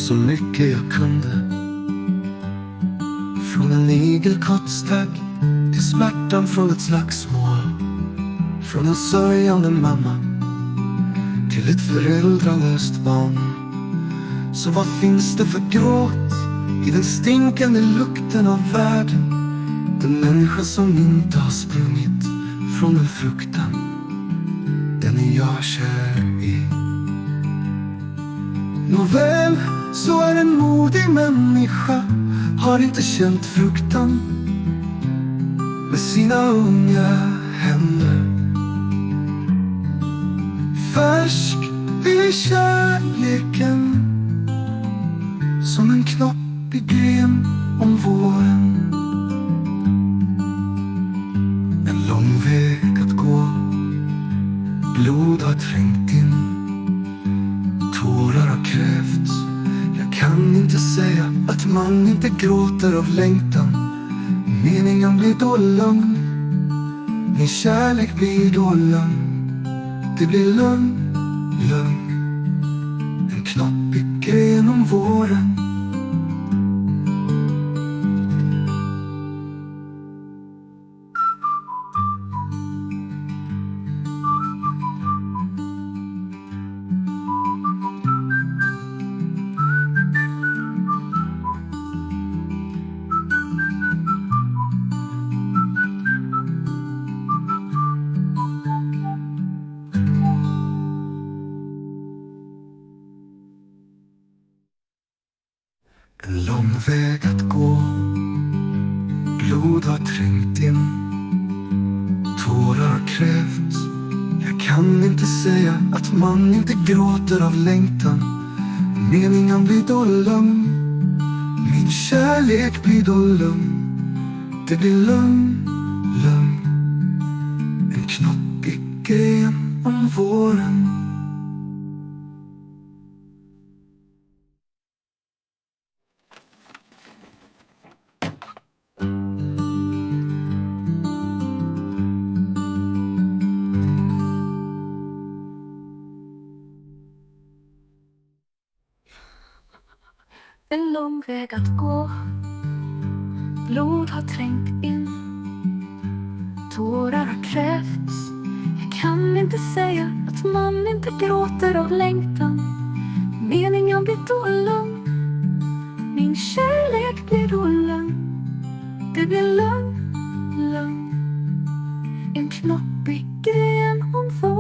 så mycket jag kunde. Från en igelkottstagg till smärtan från ett slagsmål. Från en sörjande mamma till ett föräldralöst barn. Så vad finns det för gråt i den stinkande lukten av världen? Den människa som inte har sprungit från den fruktan, den är jag kär i. Nåväl, så är en modig människa, har inte känt fruktan med sina unga händer. Färsk är kärleken som en knoppig gren om våren. En lång väg att gå, blod har trängt in, tårar har krävts. Jag kan inte säga att man inte gråter av längtan. Meningen blir då lugn, min kärlek blir då lugn. Det blir lugn, lugn, en knoppig gren om våren. En lång väg att gå, blod har trängt in, tårar har krävts. Jag kan inte säga att man inte gråter av längtan. Meningen blir då lugn, min kärlek blir då lugn. Det blir lugn, lugn, en knoppig gren om våren. En lång väg att gå, blod har trängt in, tårar har krävts. Jag kan inte säga att man inte gråter av längtan. Meningen blir då lugn, min kärlek blir då lugn. Det blir lugn, lugn, en knoppig gren om vår.